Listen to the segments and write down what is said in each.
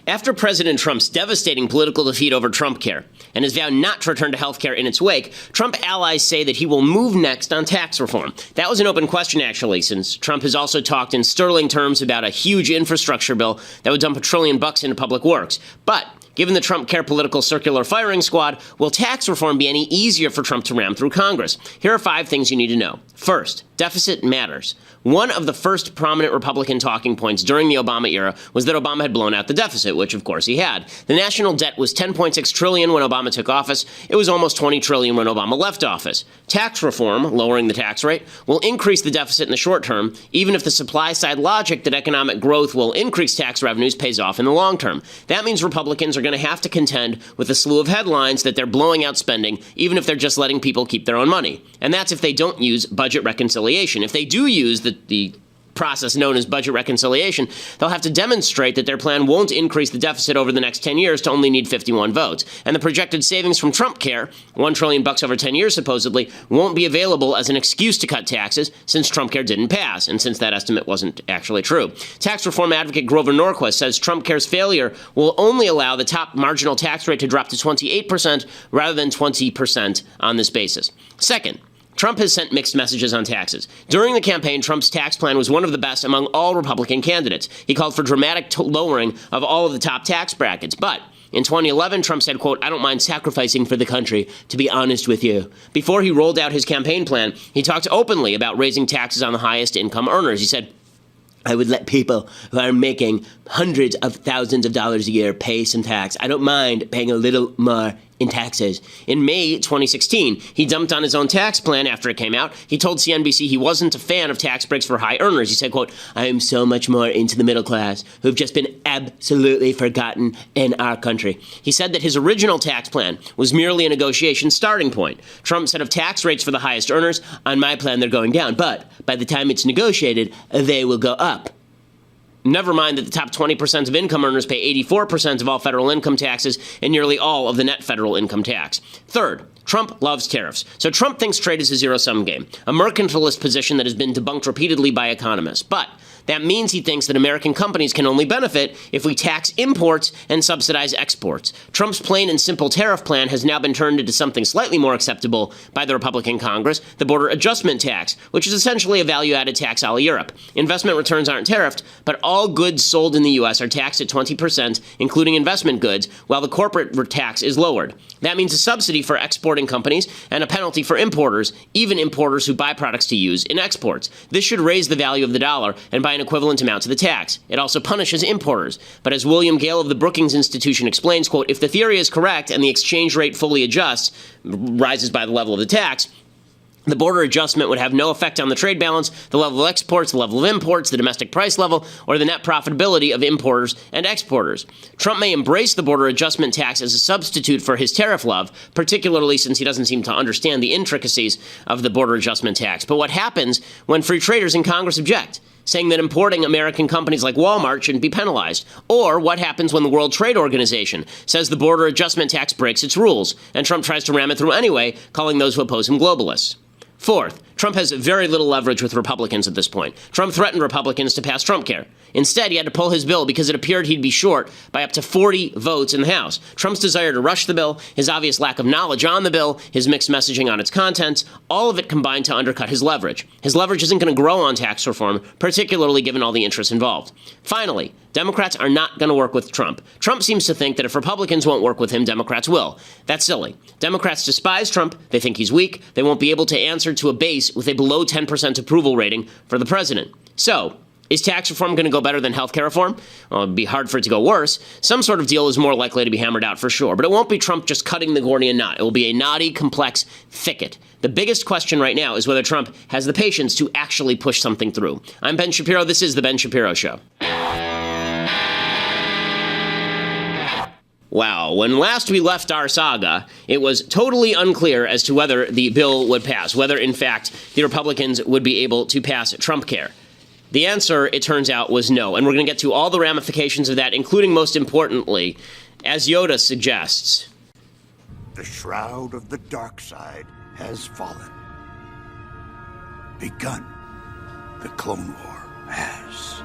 After President Trump's devastating political defeat over Trumpcare and his vow not to return to health care in its wake, Trump allies say that he will move next on tax reform. That was an open question, actually, since Trump has also talked in sterling terms about a huge infrastructure bill that would dump $1 trillion into public works. But given the Trumpcare political circular firing squad, will tax reform be any easier for Trump to ram through Congress? Here are 5 things you need to know. First, deficit matters. One of the first prominent Republican talking points during the Obama era was that Obama had blown out the deficit, which of course he had. The national debt was $10.6 trillion when Obama took office. It was almost $20 trillion when Obama left office. Tax reform, lowering the tax rate, will increase the deficit in the short term, even if the supply-side logic that economic growth will increase tax revenues pays off in the long term. That means Republicans are going to have to contend with a slew of headlines that they're blowing out spending, even if they're just letting people keep their own money. And that's if they don't use budget reconciliation. If they do use the process known as budget reconciliation, they'll have to demonstrate that their plan won't increase the deficit over the next 10 years to only need 51 votes. And the projected savings from Trumpcare, $1 trillion over 10 years supposedly, won't be available as an excuse to cut taxes since Trumpcare didn't pass, and since that estimate wasn't actually true. Tax reform advocate Grover Norquist says Trumpcare's failure will only allow the top marginal tax rate to drop to 28% rather than 20% on this basis. Second, Trump has sent mixed messages on taxes. During the campaign, Trump's tax plan was one of the best among all Republican candidates. He called for dramatic lowering of all of the top tax brackets. But in 2011, Trump said, quote, "I don't mind sacrificing for the country, to be honest with you." Before he rolled out his campaign plan, he talked openly about raising taxes on the highest income earners. He said, "I would let people who are making hundreds of thousands of dollars a year pay some tax. I don't mind paying a little more in taxes." In May 2016, he dumped on his own tax plan after it came out. He told CNBC he wasn't a fan of tax breaks for high earners. He said, quote, "I am so much more into the middle class who've just been absolutely forgotten in our country." He said that his original tax plan was merely a negotiation starting point. Trump said of tax rates for the highest earners, "On my plan, they're going down, but by the time it's negotiated, they will go up." Never mind that the top 20% of income earners pay 84% of all federal income taxes and nearly all of the net federal income tax. Third, Trump loves tariffs. So Trump thinks trade is a zero-sum game, a mercantilist position that has been debunked repeatedly by economists. But that means he thinks that American companies can only benefit if we tax imports and subsidize exports. Trump's plain and simple tariff plan has now been turned into something slightly more acceptable by the Republican Congress, the border adjustment tax, which is essentially a value-added tax a la Europe. Investment returns aren't tariffed, but all goods sold in the U.S. are taxed at 20%, including investment goods, while the corporate tax is lowered. That means a subsidy for exporting companies and a penalty for importers, even importers who buy products to use in exports. This should raise the value of the dollar and by an equivalent amount to the tax. It also punishes importers. But as William Gale of the Brookings Institution explains, quote, "If the theory is correct and the exchange rate fully adjusts, rises by the level of the tax, the border adjustment would have no effect on the trade balance, the level of exports, the level of imports, the domestic price level, or the net profitability of importers and exporters." Trump may embrace the border adjustment tax as a substitute for his tariff love, particularly since he doesn't seem to understand the intricacies of the border adjustment tax. But what happens when free traders in Congress object, saying that importing American companies like Walmart shouldn't be penalized? Or what happens when the World Trade Organization says the border adjustment tax breaks its rules, and Trump tries to ram it through anyway, calling those who oppose him globalists? Fourth, Trump has very little leverage with Republicans at this point. Trump threatened Republicans to pass Trumpcare. Instead, he had to pull his bill because it appeared he'd be short by up to 40 votes in the House. Trump's desire to rush the bill, his obvious lack of knowledge on the bill, his mixed messaging on its contents, all of it combined to undercut his leverage. His leverage isn't going to grow on tax reform, particularly given all the interests involved. Finally, Democrats are not going to work with Trump. Trump seems to think that if Republicans won't work with him, Democrats will. That's silly. Democrats despise Trump. They think he's weak. They won't be able to answer to a base with a below 10% approval rating for the president. So, is tax reform going to go better than health care reform? Well, it'd be hard for it to go worse. Some sort of deal is more likely to be hammered out for sure. But it won't be Trump just cutting the Gordian knot. It will be a knotty, complex thicket. The biggest question right now is whether Trump has the patience to actually push something through. I'm Ben Shapiro. This is The Ben Shapiro Show. Wow, when last we left our saga, it was totally unclear as to whether the bill would pass, whether, in fact, the Republicans would be able to pass Trumpcare. The answer, it turns out, was no, and we're going to get to all the ramifications of that, including, most importantly, as Yoda suggests, the shroud of the dark side has fallen. Begun. The Clone War has.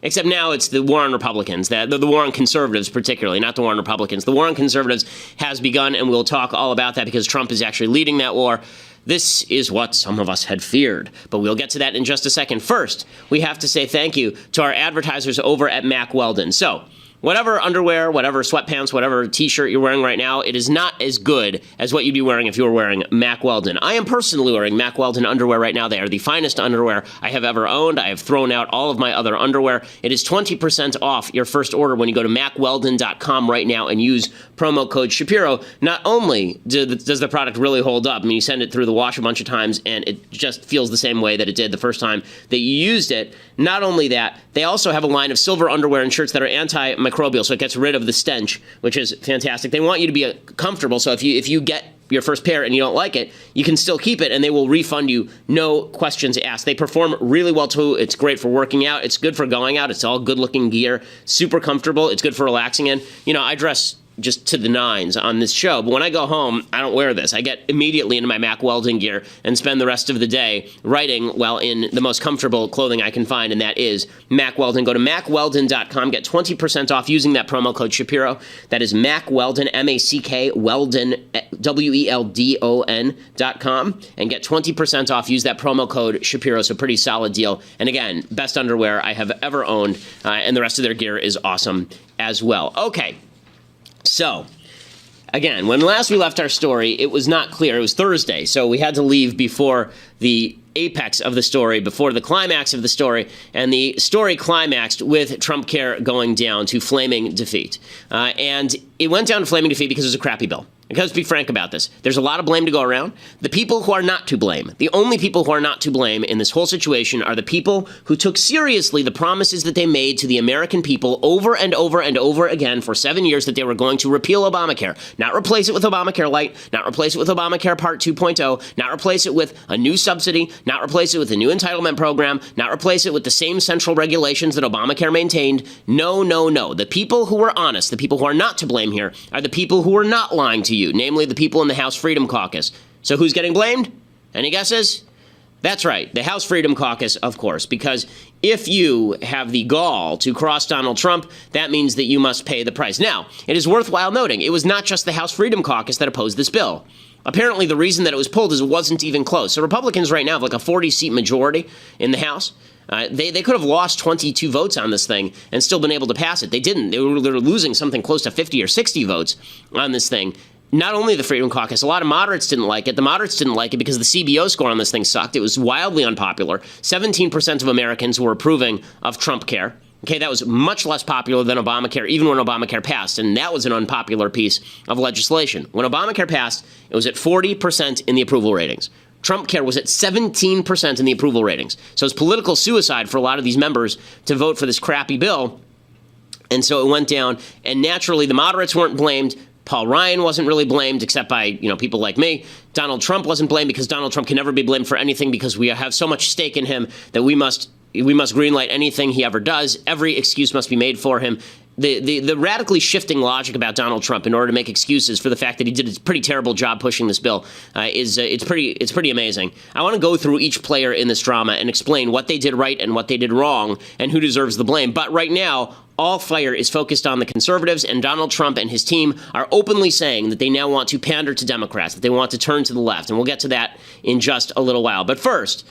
Except now it's the war on Republicans, the war on conservatives particularly, not the war on Republicans. The war on conservatives has begun, and we'll talk all about that because Trump is actually leading that war. This is what some of us had feared, but we'll get to that in just a second. First, we have to say thank you to our advertisers over at Mack Weldon. So, whatever underwear, whatever sweatpants, whatever t-shirt you're wearing right now, it is not as good as what you'd be wearing if you were wearing Mack Weldon. I am personally wearing Mack Weldon underwear right now. They are the finest underwear I have ever owned. I have thrown out all of my other underwear. It is 20% off your first order when you go to MackWeldon.com right now and use promo code Shapiro. Not only does the product really hold up, I mean, you send it through the wash a bunch of times and it just feels the same way that it did the first time that you used it. Not only that, they also have a line of silver underwear and shirts that are antimicrobial, so it gets rid of the stench, which is fantastic. They want you to be comfortable, so if you get your first pair and you don't like it, you can still keep it, and they will refund you, no questions asked. They perform really well, too. It's great for working out. It's good for going out. It's all good-looking gear, super comfortable. It's good for relaxing in. You know, I dress just to the nines on this show, but when I go home, I don't wear this. I get immediately into my Mack Weldon gear and spend the rest of the day writing while in the most comfortable clothing I can find, and that is Mack Weldon. Go to MackWeldon.com, get 20% off using that promo code Shapiro. That is Mack Weldon, M-A-C-K, Weldon, WELDON.com, and get 20% off. Use that promo code Shapiro, so pretty solid deal. And again, best underwear I have ever owned, and the rest of their gear is awesome as well. Okay. So, again, when last we left our story, it was not clear. It was Thursday, so we had to leave before the apex of the story, before the climax of the story, and the story climaxed with Trump Care going down to flaming defeat. And it went down to flaming defeat because it was a crappy bill. Let's be frank about this. There's a lot of blame to go around. The people who are not to blame, the only people who are not to blame in this whole situation are the people who took seriously the promises that they made to the American people over and over and over again for 7 years that they were going to repeal Obamacare, not replace it with Obamacare Light, not replace it with Obamacare Part 2.0, not replace it with a new subsidy, not replace it with a new entitlement program, not replace it with the same central regulations that Obamacare maintained. No, no, no. The people who were honest, the people who are not to blame here, are the people who were not lying to you, namely the people in the House Freedom Caucus. So who's getting blamed? Any guesses? That's right, the House Freedom Caucus, of course, because if you have the gall to cross Donald Trump, that means that you must pay the price. Now, it is worthwhile noting, it was not just the House Freedom Caucus that opposed this bill. Apparently, the reason that it was pulled is it wasn't even close. So Republicans right now have like a 40-seat majority in the House. They could have lost 22 votes on this thing and still been able to pass it. They didn't. They were losing something close to 50 or 60 votes on this thing. Not only the Freedom Caucus, a lot of moderates didn't like it. The moderates didn't like it because the CBO score on this thing sucked. It was wildly unpopular. 17% of Americans were approving of Trump Care. Okay, that was much less popular than Obamacare, even when Obamacare passed, and that was an unpopular piece of legislation. When Obamacare passed, it was at 40% in the approval ratings. Trump Care was at 17% in the approval ratings. So it's political suicide for a lot of these members to vote for this crappy bill. And so it went down, and naturally the moderates weren't blamed. Paul Ryan wasn't really blamed, except by, people like me. Donald Trump wasn't blamed because Donald Trump can never be blamed for anything because we have so much stake in him that we must greenlight anything he ever does. Every excuse must be made for him. The radically shifting logic about Donald Trump in order to make excuses for the fact that he did a pretty terrible job pushing this bill it's pretty amazing. I want to go through each player in this drama and explain what they did right and what they did wrong and who deserves the blame. But right now, all fire is focused on the conservatives, and Donald Trump and his team are openly saying that they now want to pander to Democrats, that they want to turn to the left, and we'll get to that in just a little while. But first,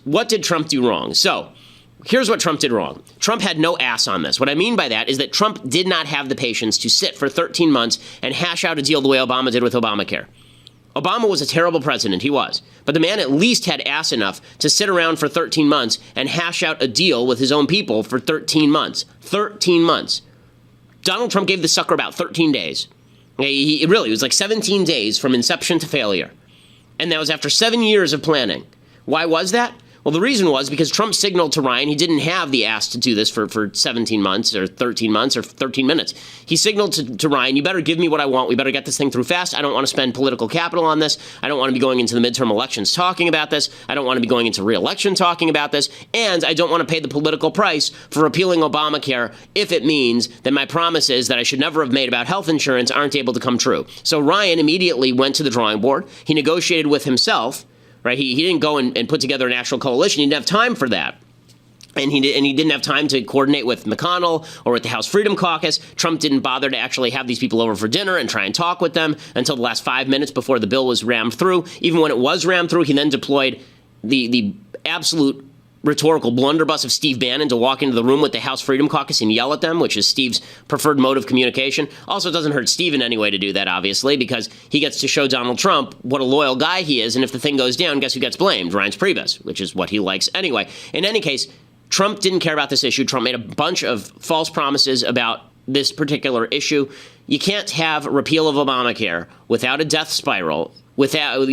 what did Trump do wrong? So, here's what Trump did wrong. Trump had no ass on this. What I mean by that is that Trump did not have the patience to sit for 13 months and hash out a deal the way Obama did with Obamacare. Obama was a terrible president, he was. But the man at least had ass enough to sit around for 13 months and hash out a deal with his own people for 13 months. 13 months. Donald Trump gave the sucker about 13 days. It was like 17 days from inception to failure. And that was after 7 years of planning. Why was that? Well, the reason was because Trump signaled to Ryan he didn't have the ass to do this for 17 months or 13 months or 13 minutes. He signaled to Ryan, you better give me what I want. We better get this thing through fast. I don't want to spend political capital on this. I don't want to be going into the midterm elections talking about this. I don't want to be going into re-election talking about this. And I don't want to pay the political price for repealing Obamacare if it means that my promises that I should never have made about health insurance aren't able to come true. So Ryan immediately went to the drawing board. He negotiated with himself. Right? He didn't go and put together an actual coalition. He didn't have time for that. And he didn't have time to coordinate with McConnell or with the House Freedom Caucus. Trump didn't bother to actually have these people over for dinner and try and talk with them until the last 5 minutes before the bill was rammed through. Even when it was rammed through, he then deployed the absolute rhetorical blunderbuss of Steve Bannon to walk into the room with the House Freedom Caucus and yell at them, which is Steve's preferred mode of communication. Also, it doesn't hurt Steve in any way to do that, obviously, because he gets to show Donald Trump what a loyal guy he is, and if the thing goes down, guess who gets blamed? Reince Priebus, which is what he likes anyway. In any case, Trump didn't care about this issue. Trump made a bunch of false promises about this particular issue. You can't have repeal of Obamacare without a death spiral. You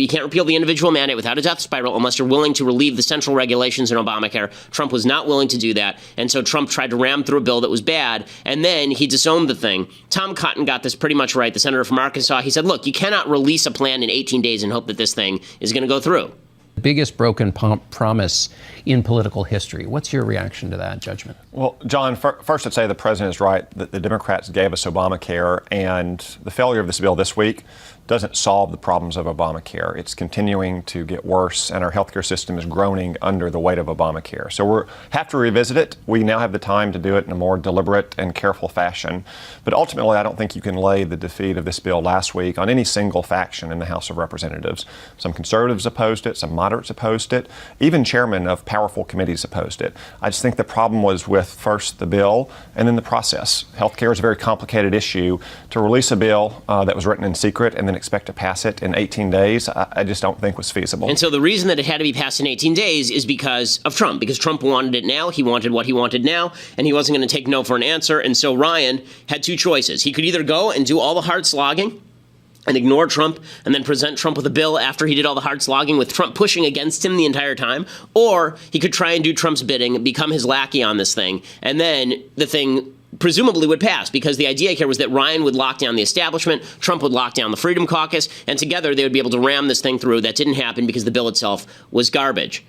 can't repeal the individual mandate without a death spiral unless you're willing to relieve the central regulations in Obamacare. Trump was not willing to do that, and so Trump tried to ram through a bill that was bad, and then he disowned the thing. Tom Cotton got this pretty much right, the senator from Arkansas. He said, look, you cannot release a plan in 18 days and hope that this thing is going to go through. The biggest broken promise in political history. What's your reaction to that judgment? Well, John, first I'd say the president is right that the Democrats gave us Obamacare, and the failure of this bill this week doesn't solve the problems of Obamacare. It's continuing to get worse, and our healthcare system is groaning under the weight of Obamacare. So we have to revisit it. We now have the time to do it in a more deliberate and careful fashion. But ultimately, I don't think you can lay the defeat of this bill last week on any single faction in the House of Representatives. Some conservatives opposed it, some moderates opposed it, even chairmen of powerful committees opposed it. I just think the problem was with first the bill and then the process. Healthcare is a very complicated issue. To release a bill that was written in secret and then expect to pass it in 18 days, I just don't think was feasible. And so the reason that it had to be passed in 18 days is because of Trump, because Trump wanted it now. He wanted what he wanted now, and he wasn't going to take no for an answer. And so Ryan had two choices. He could either go and do all the hard slogging and ignore Trump and then present Trump with a bill after he did all the hard slogging with Trump pushing against him the entire time, or he could try and do Trump's bidding, become his lackey on this thing, and then the thing presumably would pass, because the idea here was that Ryan would lock down the establishment, Trump would lock down the Freedom Caucus, and together they would be able to ram this thing through. That didn't happen because the bill itself was garbage.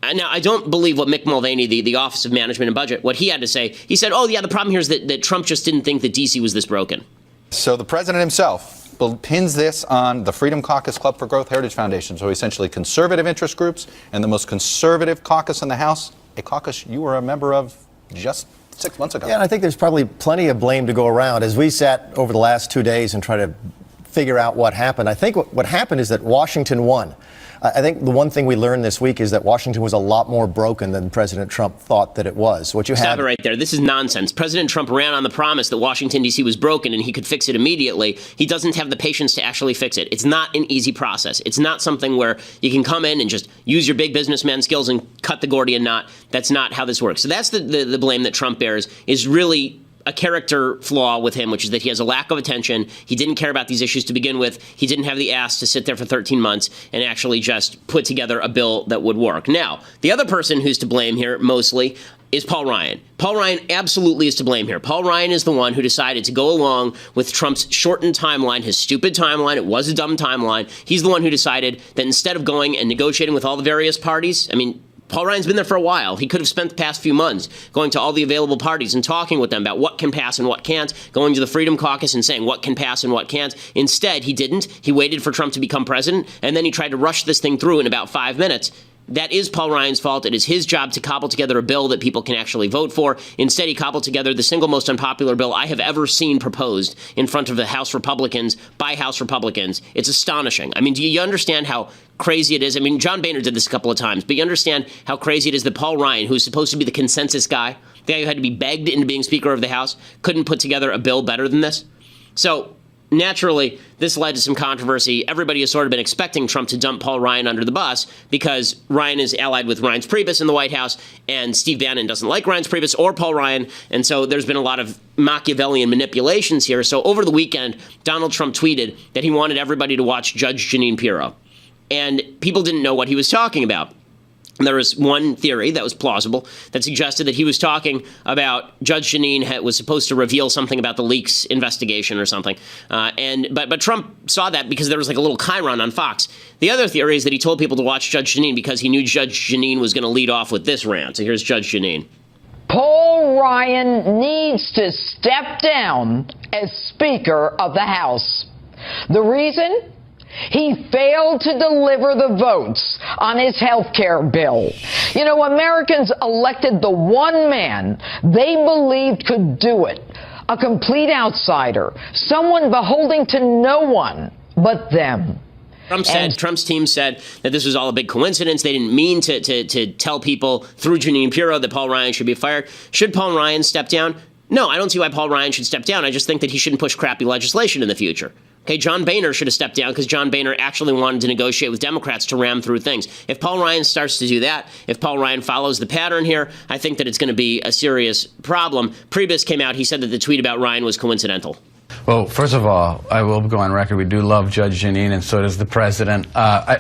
Now, I don't believe what Mick Mulvaney, the Office of Management and Budget, what he had to say. He said, oh, yeah, the problem here is that Trump just didn't think that D.C. was this broken. So the president himself pins this on the Freedom Caucus Club for Growth Heritage Foundation. So essentially conservative interest groups and the most conservative caucus in the House, a caucus you were a member of just 6 months ago. Yeah, and I think there's probably plenty of blame to go around. As we sat over the last 2 days and tried to figure out what happened, I think what happened is that Washington won. I think the one thing we learned this week is that Washington was a lot more broken than President Trump thought that it was. What you Stop it right there. This is nonsense. President Trump ran on the promise that Washington, D.C. was broken and he could fix it immediately. He doesn't have the patience to actually fix it. It's not an easy process. It's not something where you can come in and just use your big businessman skills and cut the Gordian knot. That's not how this works. So that's the blame that Trump bears, is really a character flaw with him, which is that he has a lack of attention. He didn't care about these issues to begin with. He didn't have the ass to sit there for 13 months and actually just put together a bill that would work. Now, the other person who's to blame here mostly is Paul Ryan. Paul Ryan absolutely is to blame here. Paul Ryan is the one who decided to go along with Trump's shortened timeline, his stupid timeline. It was a dumb timeline. He's the one who decided that instead of going and negotiating with all the various parties, Paul Ryan's been there for a while. He could have spent the past few months going to all the available parties and talking with them about what can pass and what can't, going to the Freedom Caucus and saying what can pass and what can't. Instead, he didn't. He waited for Trump to become president, and then he tried to rush this thing through in about 5 minutes. That is Paul Ryan's fault. It is his job to cobble together a bill that people can actually vote for. Instead, he cobbled together the single most unpopular bill I have ever seen proposed in front of the House Republicans by House Republicans. It's astonishing. Do you understand how crazy it is? John Boehner did this a couple of times, but you understand how crazy it is that Paul Ryan, who's supposed to be the consensus guy, the guy who had to be begged into being Speaker of the House, couldn't put together a bill better than this? So, naturally, this led to some controversy. Everybody has sort of been expecting Trump to dump Paul Ryan under the bus because Ryan is allied with Reince Priebus in the White House, and Steve Bannon doesn't like Reince Priebus or Paul Ryan, and so there's been a lot of Machiavellian manipulations here. So over the weekend, Donald Trump tweeted that he wanted everybody to watch Judge Jeanine Pirro, and people didn't know what he was talking about. There was one theory that was plausible that suggested that he was talking about Judge Jeanine was supposed to reveal something about the leaks investigation or something. But Trump saw that because there was like a little chyron on Fox. The other theory is that he told people to watch Judge Jeanine because he knew Judge Jeanine was going to lead off with this rant. So here's Judge Jeanine. Paul Ryan needs to step down as Speaker of the House. The reason? He failed to deliver the votes on his health care bill. You know, Americans elected the one man they believed could do it, a complete outsider, someone beholden to no one but them. Trump's team said that this was all a big coincidence. They didn't mean to tell people through Shapiro that Paul Ryan should be fired. Should Paul Ryan step down? No, I don't see why Paul Ryan should step down. I just think that he shouldn't push crappy legislation in the future. Okay, John Boehner should have stepped down because John Boehner actually wanted to negotiate with Democrats to ram through things. If Paul Ryan starts to do that, if Paul Ryan follows the pattern here, I think that it's going to be a serious problem. Priebus came out. He said that the tweet about Ryan was coincidental. Well, first of all, I will go on record. We do love Judge Jeanine, and so does the president. I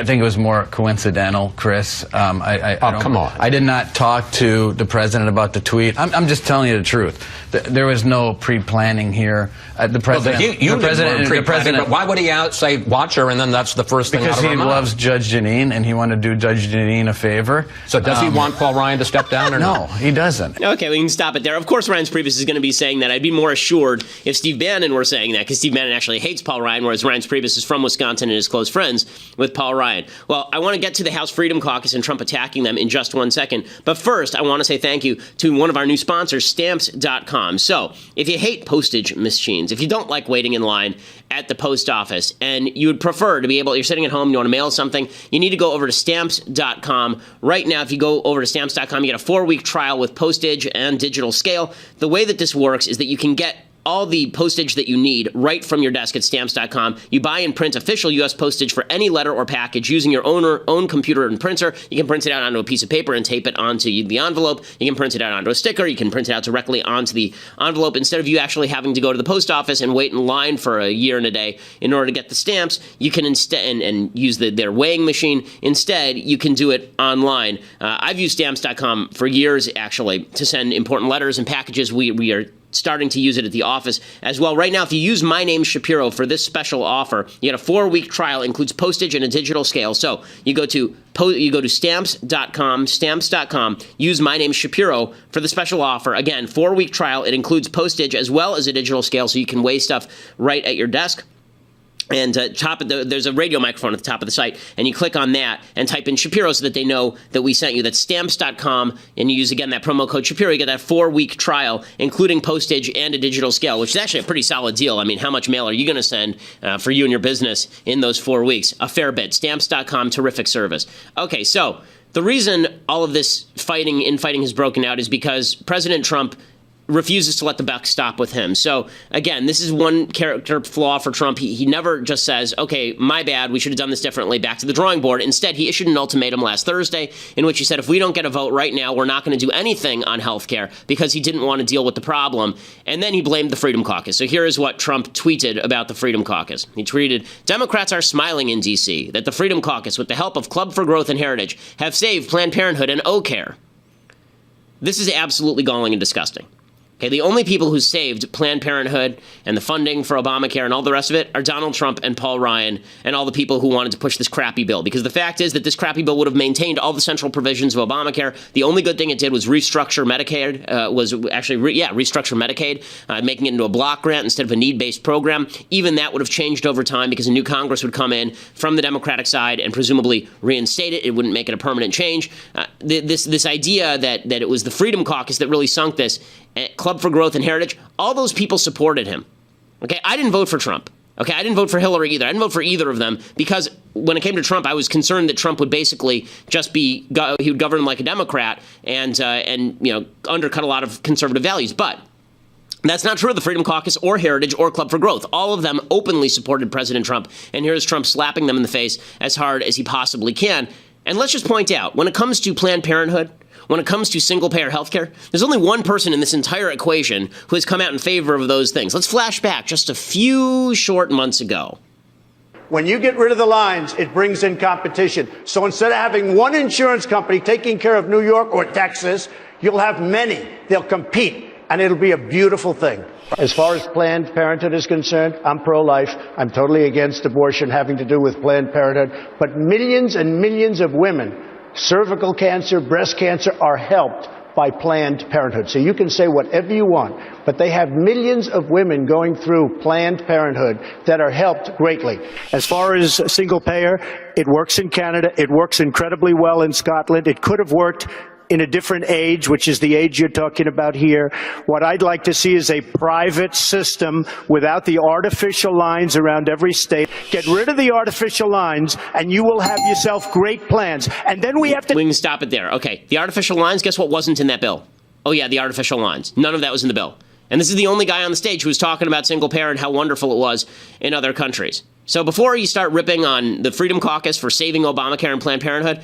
think it was more coincidental, Chris. Come on. I did not talk to the president about the tweet. I'm just telling you the truth. There was no pre-planning here. The president, the president. But why would he say watch her, and then that's the first thing out of her mouth? Because he loves Judge Jeanine, and he wanted to do Judge Jeanine a favor. So does he want Paul Ryan to step down or no? No, he doesn't. Okay, we can stop it there. Of course, Ryan's Priebus is going to be saying that. I'd be more assured if Steve Bannon were saying that, because Steve Bannon actually hates Paul Ryan, whereas Ryan's Priebus is from Wisconsin and is close friends with Paul Ryan. Well, I want to get to the House Freedom Caucus and Trump attacking them in just 1 second. But first, I want to say thank you to one of our new sponsors, Stamps.com. So, if you hate postage machines, if you don't like waiting in line at the post office, and you would prefer to be able, you're sitting at home, you want to mail something, you need to go over to Stamps.com. Right now, if you go over to Stamps.com, you get a 4-week trial with postage and digital scale. The way that this works is that you can get all the postage that you need right from your desk at Stamps.com. You buy and print official U.S. postage for any letter or package using your own computer and printer. You can print it out onto a piece of paper and tape it onto the envelope. You can print it out onto a sticker. You can print it out directly onto the envelope. Instead of you actually having to go to the post office and wait in line for a year and a day in order to get the stamps, you can instead and use their weighing machine. Instead, you can do it online. I've used Stamps.com for years, actually, to send important letters and packages. We are starting to use it at the office as well. Right now, if you use my name Shapiro for this special offer, you get a 4-week trial, includes postage and a digital scale. So you go to Stamps.com, use my name Shapiro for the special offer. Again, 4-week trial. It includes postage as well as a digital scale, so you can weigh stuff right at your desk. And there's a radio microphone at the top of the site, and you click on that and type in Shapiro so that they know that we sent you. That's Stamps.com, and you use, again, that promo code Shapiro. You get that 4-week trial, including postage and a digital scale, which is actually a pretty solid deal. I mean, how much mail are you going to send for you and your business in those 4 weeks? A fair bit. Stamps.com, terrific service. Okay, so the reason all of this infighting has broken out is because President Trump refuses to let the buck stop with him. So, again, this is one character flaw for Trump. He never just says, okay, my bad, we should have done this differently, back to the drawing board. Instead, he issued an ultimatum last Thursday in which he said, if we don't get a vote right now, we're not going to do anything on health care, because he didn't want to deal with the problem. And then he blamed the Freedom Caucus. So here is what Trump tweeted about the Freedom Caucus. He tweeted, Democrats are smiling in D.C. that the Freedom Caucus, with the help of Club for Growth and Heritage, have saved Planned Parenthood and O-Care. This is absolutely galling and disgusting. Okay, the only people who saved Planned Parenthood and the funding for Obamacare and all the rest of it are Donald Trump and Paul Ryan and all the people who wanted to push this crappy bill. Because the fact is that this crappy bill would have maintained all the central provisions of Obamacare. The only good thing it did was restructure Medicaid, restructure Medicaid, making it into a block grant instead of a need-based program. Even that would have changed over time because a new Congress would come in from the Democratic side and presumably reinstate it. It wouldn't make it a permanent change. This idea that it was the Freedom Caucus that really sunk this, Club for Growth and Heritage, all those people supported him. Okay, I didn't vote for Trump. Okay, I didn't vote for Hillary either. I didn't vote for either of them because when it came to Trump, I was concerned that Trump would basically just he would govern like a Democrat and undercut a lot of conservative values. But that's not true of the Freedom Caucus or Heritage or Club for Growth. All of them openly supported President Trump, and here's Trump slapping them in the face as hard as he possibly can. And let's just point out, when it comes to Planned Parenthood, when it comes to single-payer health care, there's only one person in this entire equation who has come out in favor of those things. Let's flash back just a few short months ago. When you get rid of the lines, it brings in competition. So instead of having one insurance company taking care of New York or Texas, you'll have many. They'll compete, and it'll be a beautiful thing. As far as Planned Parenthood is concerned, I'm pro-life. I'm totally against abortion having to do with Planned Parenthood. But millions and millions of women, cervical cancer, breast cancer, are helped by Planned Parenthood. So you can say whatever you want, but they have millions of women going through Planned Parenthood that are helped greatly. As far as single payer, it works in Canada. It works incredibly well in Scotland. It could have worked in a different age, which is the age you're talking about here. What I'd like to see is a private system without the artificial lines around every state. Get rid of the artificial lines, and you will have yourself great plans. And then we have to... We can stop it there. Okay, the artificial lines, guess what wasn't in that bill? Oh yeah, the artificial lines. None of that was in the bill. And this is the only guy on the stage who was talking about single payer and how wonderful it was in other countries. So before you start ripping on the Freedom Caucus for saving Obamacare and Planned Parenthood,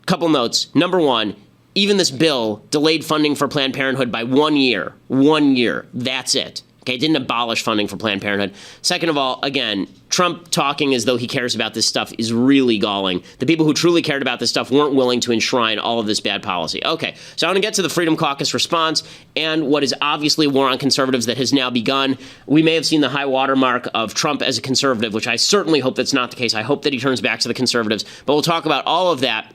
couple notes. Number one, even this bill delayed funding for Planned Parenthood by 1 year. 1 year. That's it. Okay, it didn't abolish funding for Planned Parenthood. Second of all, again, Trump talking as though he cares about this stuff is really galling. The people who truly cared about this stuff weren't willing to enshrine all of this bad policy. Okay, so I want to get to the Freedom Caucus response and what is obviously a war on conservatives that has now begun. We may have seen the high watermark of Trump as a conservative, which I certainly hope that's not the case. I hope that he turns back to the conservatives. But we'll talk about all of that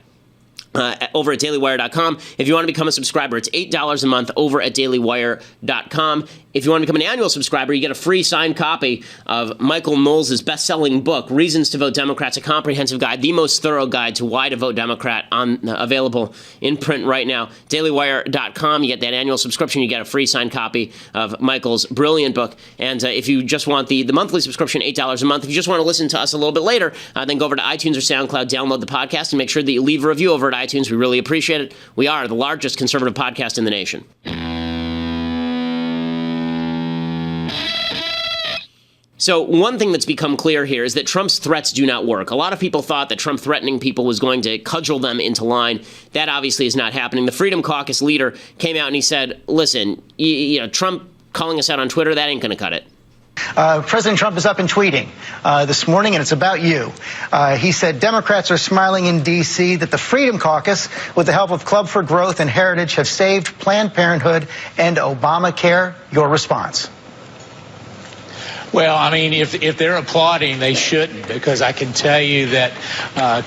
over at dailywire.com. If you want to become a subscriber, it's $8 a month over at dailywire.com. If you want to become an annual subscriber, you get a free signed copy of Michael Knowles' best-selling book, Reasons to Vote Democrats, a comprehensive guide, the most thorough guide to why to vote Democrat, available in print right now. dailywire.com, you get that annual subscription, you get a free signed copy of Michael's brilliant book. And if you just want the monthly subscription, $8 a month. If you just want to listen to us a little bit later, then go over to iTunes or SoundCloud, download the podcast, and make sure that you leave a review over at iTunes. We really appreciate it. We are the largest conservative podcast in the nation. So one thing that's become clear here is that Trump's threats do not work. A lot of people thought that Trump threatening people was going to cudgel them into line. That obviously is not happening. The Freedom Caucus leader came out and he said, listen, Trump calling us out on Twitter, that ain't going to cut it. President Trump is up and tweeting this morning, and it's about you. He said Democrats are smiling in D.C., that the Freedom Caucus, with the help of Club for Growth and Heritage, have saved Planned Parenthood and Obamacare. Your response? Well, I mean, if they're applauding, they shouldn't, because I can tell you that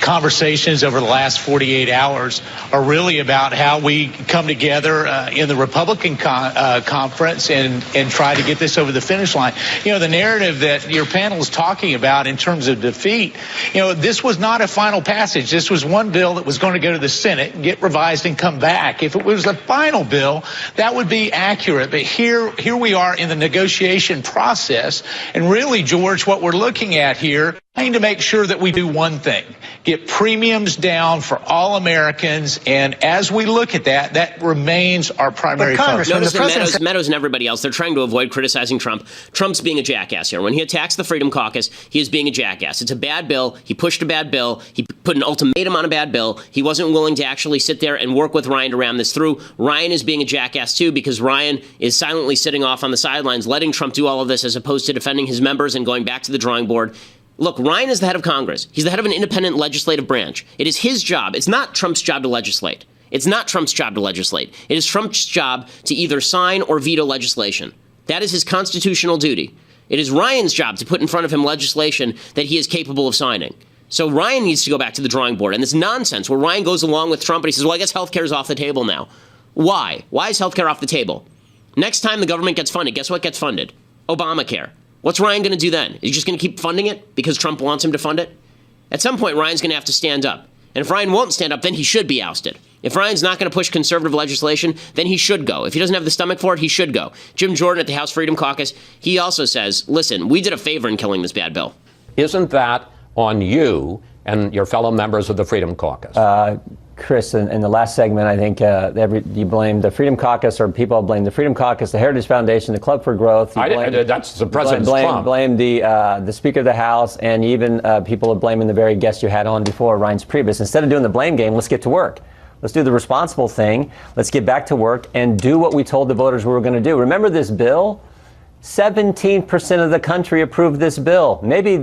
conversations over the last 48 hours are really about how we come together in the Republican conference and try to get this over the finish line. You know, the narrative that your panel is talking about in terms of defeat, this was not a final passage. This was one bill that was going to go to the Senate, get revised, and come back. If it was a final bill, that would be accurate. But here we are in the negotiation process. And really, George, what we're looking at here, trying to make sure that we do one thing, get premiums down for all Americans. And as we look at that, that remains our primary focus. Notice that Meadows and everybody else, they're trying to avoid criticizing Trump. Trump's being a jackass here. When he attacks the Freedom Caucus, he is being a jackass. It's a bad bill. He pushed a bad bill. He put an ultimatum on a bad bill. He wasn't willing to actually sit there and work with Ryan to ram this through. Ryan is being a jackass, too, because Ryan is silently sitting off on the sidelines, letting Trump do all of this as opposed to defending his members and going back to the drawing board. Look, Ryan is the head of Congress. He's the head of an independent legislative branch. It is his job. It's not Trump's job to legislate. It's not Trump's job to legislate. It is Trump's job to either sign or veto legislation. That is his constitutional duty. It is Ryan's job to put in front of him legislation that he is capable of signing. So Ryan needs to go back to the drawing board. And this nonsense where Ryan goes along with Trump and he says, well, I guess health care is off the table now. Why? Why is health care off the table? Next time the government gets funded, guess what gets funded? Obamacare. What's Ryan going to do then? Is he just going to keep funding it because Trump wants him to fund it? At some point, Ryan's going to have to stand up. And if Ryan won't stand up, then he should be ousted. If Ryan's not going to push conservative legislation, then he should go. If he doesn't have the stomach for it, he should go. Jim Jordan at the House Freedom Caucus, he also says, listen, we did a favor in killing this bad bill. Isn't that on you and your fellow members of the Freedom Caucus? Chris, in the last segment, I think you blamed the Freedom Caucus, or people blame the Freedom Caucus, the Heritage Foundation, the Club for Growth. That's the President's Trump. Blame the Speaker of the House, and even people are blaming the very guest you had on before, Reince Priebus. Instead of doing the blame game, let's get to work. Let's do the responsible thing. Let's get back to work and do what we told the voters we were going to do. Remember this bill? 17% of the country approved this bill. Maybe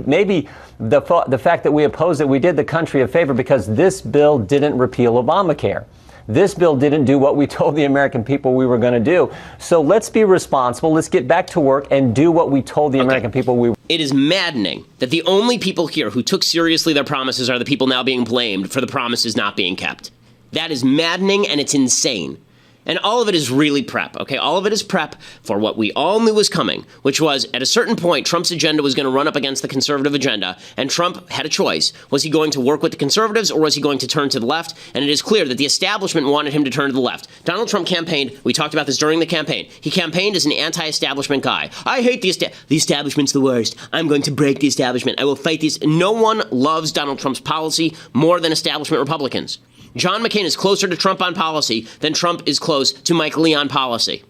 the fact that we opposed it, we did the country a favor because this bill didn't repeal Obamacare. This bill didn't do what we told the American people we were going to do. So let's be responsible. Let's get back to work and do what we told the American people we were. It is maddening that the only people here who took seriously their promises are the people now being blamed for the promises not being kept. That is maddening, and it's insane. And all of it is really prep, okay? All of it is prep for what we all knew was coming, which was at a certain point, Trump's agenda was going to run up against the conservative agenda, and Trump had a choice. Was he going to work with the conservatives, or was he going to turn to the left? And it is clear that the establishment wanted him to turn to the left. Donald Trump campaigned, we talked about this during the campaign, he campaigned as an anti-establishment guy. I hate the establishment's the worst. I'm going to break the establishment. I will fight these. No one loves Donald Trump's policy more than establishment Republicans. John McCain is closer to Trump on policy than Trump is close to Mike Lee on policy.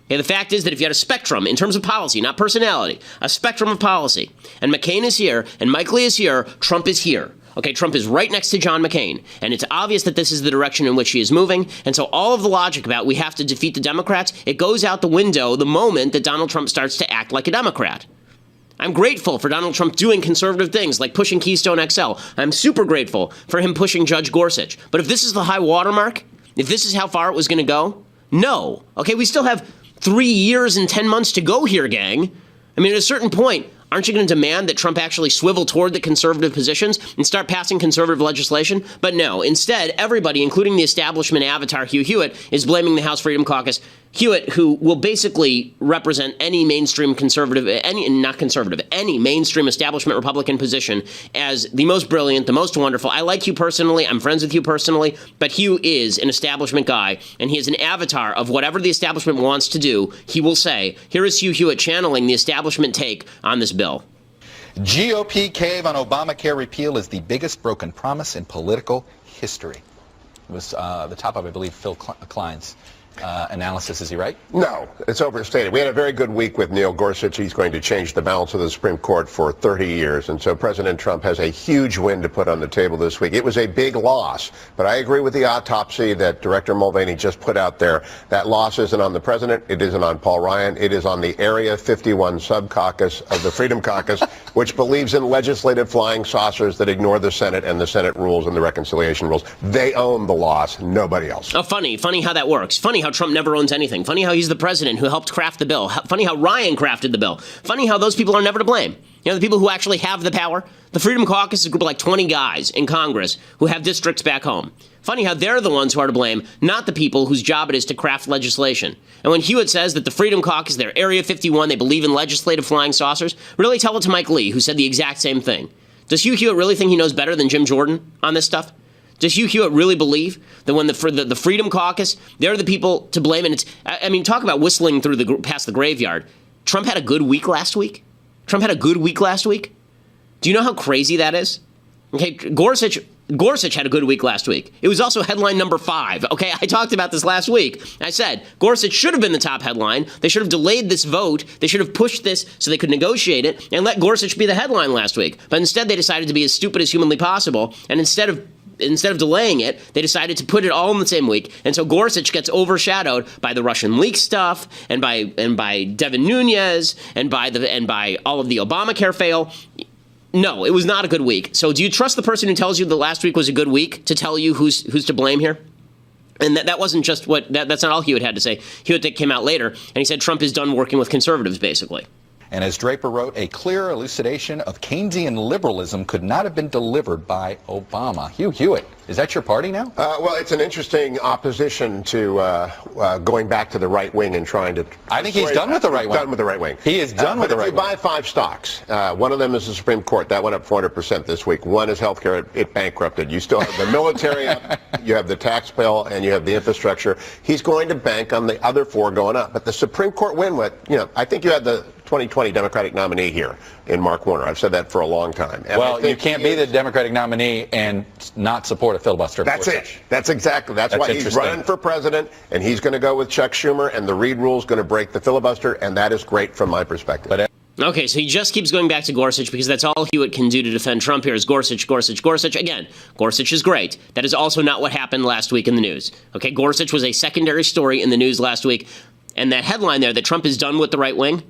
Okay, the fact is that if you had a spectrum in terms of policy, not personality, a spectrum of policy, and McCain is here and Mike Lee is here, Trump is here. Okay, Trump is right next to John McCain, and it's obvious that this is the direction in which he is moving, and so all of the logic about we have to defeat the Democrats, it goes out the window the moment that Donald Trump starts to act like a Democrat. I'm grateful for Donald Trump doing conservative things like pushing Keystone XL. I'm super grateful for him pushing Judge Gorsuch. But if this is the high watermark, if this is how far it was going to go, no. Okay, we still have 3 years and 10 months to go here, gang. I mean, at a certain point, aren't you going to demand that Trump actually swivel toward the conservative positions and start passing conservative legislation? But no, instead, everybody, including the establishment avatar Hugh Hewitt, is blaming the House Freedom Caucus. Hewitt, who will basically represent any mainstream conservative, any mainstream establishment Republican position as the most brilliant, the most wonderful. I like Hugh personally. I'm friends with Hugh personally. But Hugh is an establishment guy, and he is an avatar of whatever the establishment wants to do. He will say, here is Hugh Hewitt channeling the establishment take on this bill. GOP cave on Obamacare repeal is the biggest broken promise in political history. It was the top of, I believe, Phil Klein's analysis. Is he right? No, it's overstated. We had a very good week with Neil Gorsuch. He's going to change the balance of the Supreme Court for 30 years. And so President Trump has a huge win to put on the table this week. It was a big loss. But I agree with the autopsy that Director Mulvaney just put out there. That loss isn't on the president. It isn't on Paul Ryan. It is on the Area 51 sub-caucus of the Freedom Caucus, which believes in legislative flying saucers that ignore the Senate and the Senate rules and the reconciliation rules. They own the loss, nobody else. Oh, funny how that works. Funny how Trump never owns anything. Funny how he's the president who helped craft the bill. Funny how Ryan crafted the bill. Funny how those people are never to blame. You know, the people who actually have the power. The Freedom Caucus is a group of like 20 guys in Congress who have districts back home. Funny how they're the ones who are to blame, not the people whose job it is to craft legislation. And when Hewitt says that the Freedom Caucus, they're Area 51, they believe in legislative flying saucers, really tell it to Mike Lee, who said the exact same thing. Does Hugh Hewitt really think he knows better than Jim Jordan on this stuff? Does Hugh Hewitt really believe that when the Freedom Caucus, they're the people to blame? And it's, I mean, talk about whistling through past the graveyard. Trump had a good week last week. Do you know how crazy that is? Okay, Gorsuch had a good week last week. It was also headline number 5. Okay, I talked about this last week. I said Gorsuch should have been the top headline. They should have delayed this vote. They should have pushed this so they could negotiate it and let Gorsuch be the headline last week. But instead, they decided to be as stupid as humanly possible. And instead of delaying it, they decided to put it all in the same week. And so Gorsuch gets overshadowed by the Russian leak stuff and by Devin Nunes and by all of the Obamacare fail. No, it was not a good week. So do you trust the person who tells you that last week was a good week to tell you who's to blame here? And that wasn't just that's not all Hewitt had to say. Hewitt came out later and he said Trump is done working with conservatives, basically. And as Draper wrote, a clear elucidation of Keynesian liberalism could not have been delivered by Obama. Hugh Hewitt, is that your party now? Well, it's an interesting opposition to going back to the right wing and trying to... I think he's done with the right wing. Done with the right wing. He is done with the right wing. If you buy 5 stocks, one of them is the Supreme Court. That went up 400% this week. One is healthcare. It bankrupted. You still have the military up, you have the tax bill, and you have the infrastructure. He's going to bank on the other 4 going up. But the Supreme Court win, I think you had the 2020 Democratic nominee here in Mark Warner. I've said that for a long time. And well, you can't be the Democratic nominee and not support a filibuster. That's it. That's why he's running for president, and he's going to go with Chuck Schumer, and the Reid rule is going to break the filibuster, and that is great from my perspective. Okay, so he just keeps going back to Gorsuch because that's all Hewitt can do to defend Trump here is Gorsuch. Again, Gorsuch is great. That is also not what happened last week in the news. Okay, Gorsuch was a secondary story in the news last week, and that headline there that Trump is done with the right wing,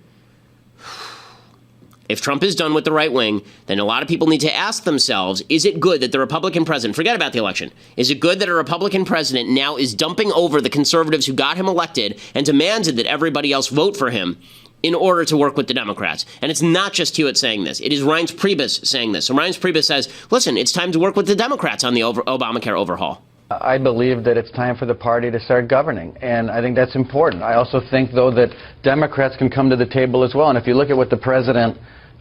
if Trump is done with the right wing, then a lot of people need to ask themselves, is it good that the Republican president, forget about the election, is it good that a Republican president now is dumping over the conservatives who got him elected and demanded that everybody else vote for him in order to work with the Democrats? And it's not just Hewitt saying this. It is Reince Priebus saying this. So Reince Priebus says, listen, it's time to work with the Democrats on the Obamacare overhaul. I believe that it's time for the party to start governing, and I think that's important. I also think, though, that Democrats can come to the table as well. And if you look at what the president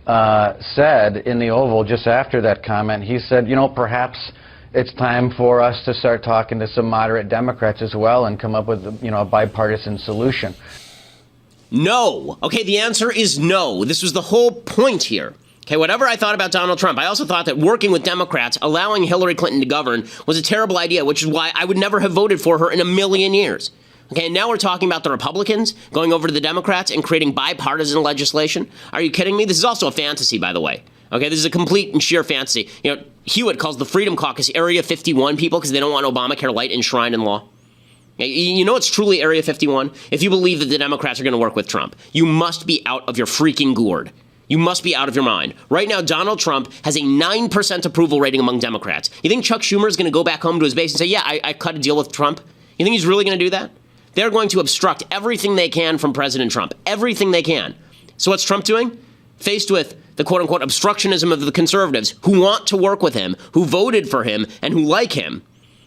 said in the Oval just after that comment, he said, you know, perhaps it's time for us to start talking to some moderate Democrats as well and come up with, you know, a bipartisan solution. No. Okay, the answer is no. This was the whole point here. Okay, whatever I thought about Donald Trump, I also thought that working with Democrats, allowing Hillary Clinton to govern, was a terrible idea, which is why I would never have voted for her in a million years. Okay, and now we're talking about the Republicans going over to the Democrats and creating bipartisan legislation. Are you kidding me? This is also a fantasy, by the way. Okay, this is a complete and sheer fantasy. You know, Hewitt calls the Freedom Caucus Area 51 people because they don't want Obamacare light enshrined in law. You know it's truly Area 51? If you believe that the Democrats are going to work with Trump, you must be out of your freaking gourd. You must be out of your mind. Right now, Donald Trump has a 9% approval rating among Democrats. You think Chuck Schumer is going to go back home to his base and say, yeah, I cut a deal with Trump? You think he's really going to do that? They're going to obstruct everything they can from President Trump. Everything they can. So what's Trump doing? Faced with the quote-unquote obstructionism of the conservatives who want to work with him, who voted for him, and who like him,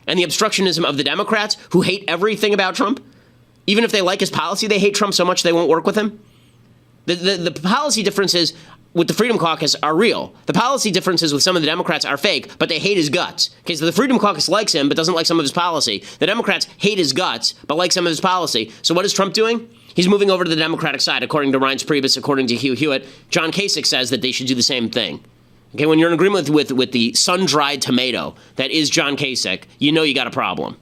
and the obstructionism of the Democrats who hate everything about Trump, even if they like his policy, they hate Trump so much they won't work with him. The policy differences with the Freedom Caucus are real. The policy differences with some of the Democrats are fake, but they hate his guts. Okay, so the Freedom Caucus likes him, but doesn't like some of his policy. The Democrats hate his guts, but like some of his policy. So what is Trump doing? He's moving over to the Democratic side, according to Reince Priebus, according to Hugh Hewitt. John Kasich says that they should do the same thing. Okay, when you're in agreement with the sun-dried tomato that is John Kasich, you know you got a problem.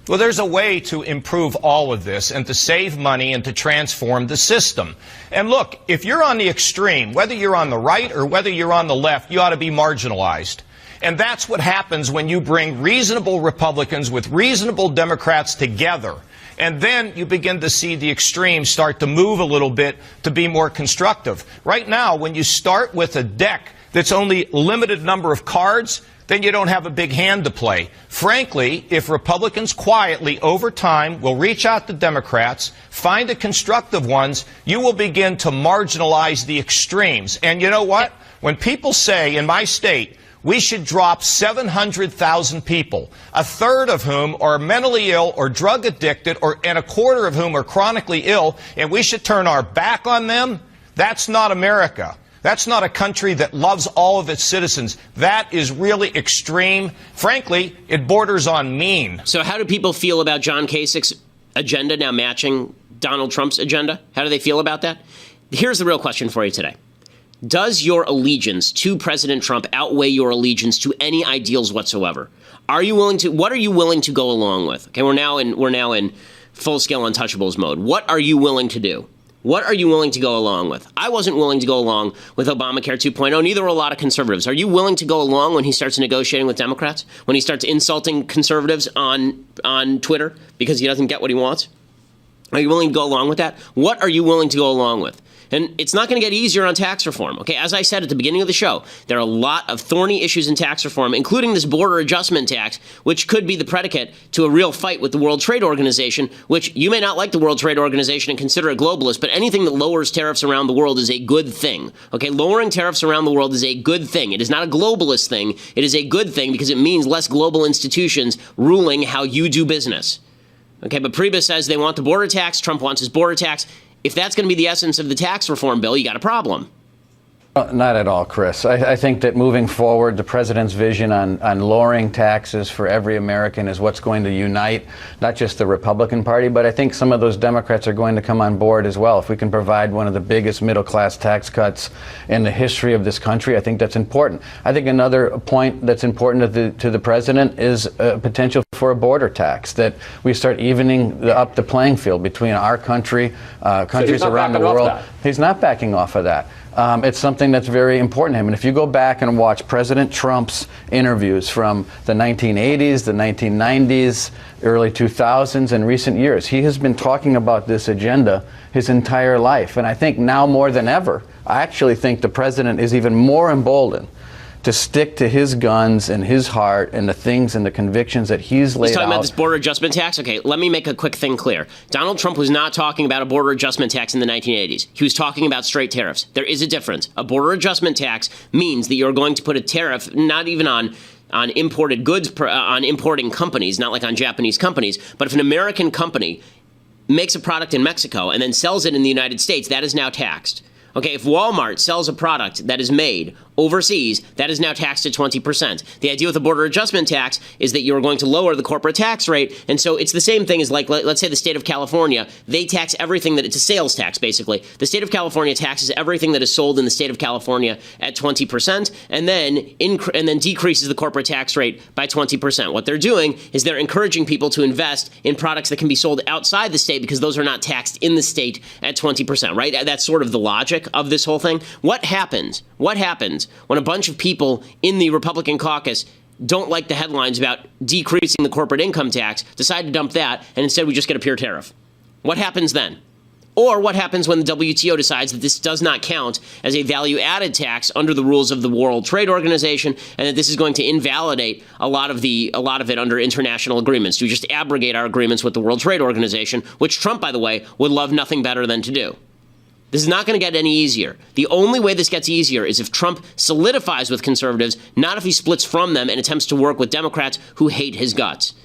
Well, there's a way to improve all of this and to save money and to transform the system. And look, if you're on the extreme, whether you're on the right or whether you're on the left, you ought to be marginalized. And that's what happens when you bring reasonable Republicans with reasonable Democrats together. And then you begin to see the extremes start to move a little bit to be more constructive. Right now, when you start with a deck that's only a limited number of cards, then you don't have a big hand to play. Frankly, if Republicans quietly, over time, will reach out to Democrats, find the constructive ones, you will begin to marginalize the extremes. And you know what? When people say, in my state, we should drop 700,000 people, a third of whom are mentally ill or drug addicted, and a quarter of whom are chronically ill, and we should turn our back on them, that's not America. That's not a country that loves all of its citizens. That is really extreme. Frankly, it borders on mean. So how do people feel about John Kasich's agenda now matching Donald Trump's agenda? How do they feel about that? Here's the real question for you today. Does your allegiance to President Trump outweigh your allegiance to any ideals whatsoever? What are you willing to go along with? Okay, we're now in full-scale untouchables mode. What are you willing to do? What are you willing to go along with? I wasn't willing to go along with Obamacare 2.0. Neither were a lot of conservatives. Are you willing to go along when he starts negotiating with Democrats? When he starts insulting conservatives on Twitter because he doesn't get what he wants? Are you willing to go along with that? What are you willing to go along with? And it's not going to get easier on tax reform. Okay, as I said at the beginning of the show, there are a lot of thorny issues in tax reform, including this border adjustment tax, which could be the predicate to a real fight with the World Trade Organization, which you may not like the World Trade Organization and consider it globalist, but anything that lowers tariffs around the world is a good thing. Okay, lowering tariffs around the world is a good thing. It is not a globalist thing. It is a good thing because it means less global institutions ruling how you do business. Okay, but Priebus says they want the border tax. Trump wants his border tax. If that's going to be the essence of the tax reform bill, you got a problem. Not at all, Chris. I think that moving forward, the president's vision on lowering taxes for every American is what's going to unite not just the Republican Party, but I think some of those Democrats are going to come on board as well. If we can provide one of the biggest middle-class tax cuts in the history of this country, I think that's important. I think another point that's important to the president is potential for a border tax, that we start evening up the playing field between our country, countries around the world. He's not backing off of that. It's something that's very important to him. And if you go back and watch President Trump's interviews from the 1980s, the 1990s, early 2000s, and recent years, he has been talking about this agenda his entire life. And I think now more than ever, I actually think the president is even more emboldened to stick to his guns and his heart and the things and the convictions that he's laid out. He's talking about this border adjustment tax? Okay, let me make a quick thing clear. Donald Trump was not talking about a border adjustment tax in the 1980s. He was talking about straight tariffs. There is a difference. A border adjustment tax means that you're going to put a tariff not even on on imported goods, on importing companies, not like on Japanese companies. But if an American company makes a product in Mexico and then sells it in the United States, that is now taxed. Okay, if Walmart sells a product that is made overseas, that is now taxed at 20%. The idea with the border adjustment tax is that you're going to lower the corporate tax rate, and so it's the same thing as, like, let's say the state of California, they tax everything that, it's a sales tax, basically. The state of California taxes everything that is sold in the state of California at 20%, and then decreases the corporate tax rate by 20%. What they're doing is they're encouraging people to invest in products that can be sold outside the state because those are not taxed in the state at 20%, right? That's sort of the logic of this whole thing. What happens when a bunch of people in the Republican caucus don't like the headlines about decreasing the corporate income tax, decide to dump that, and instead we just get a pure tariff? What happens then? Or what happens when the WTO decides that this does not count as a value-added tax under the rules of the World Trade Organization, and that this is going to invalidate a lot of it under international agreements, to just abrogate our agreements with the World Trade Organization, which Trump, by the way, would love nothing better than to do. This is not going to get any easier. The only way this gets easier is if Trump solidifies with conservatives, not if he splits from them and attempts to work with Democrats who hate his guts.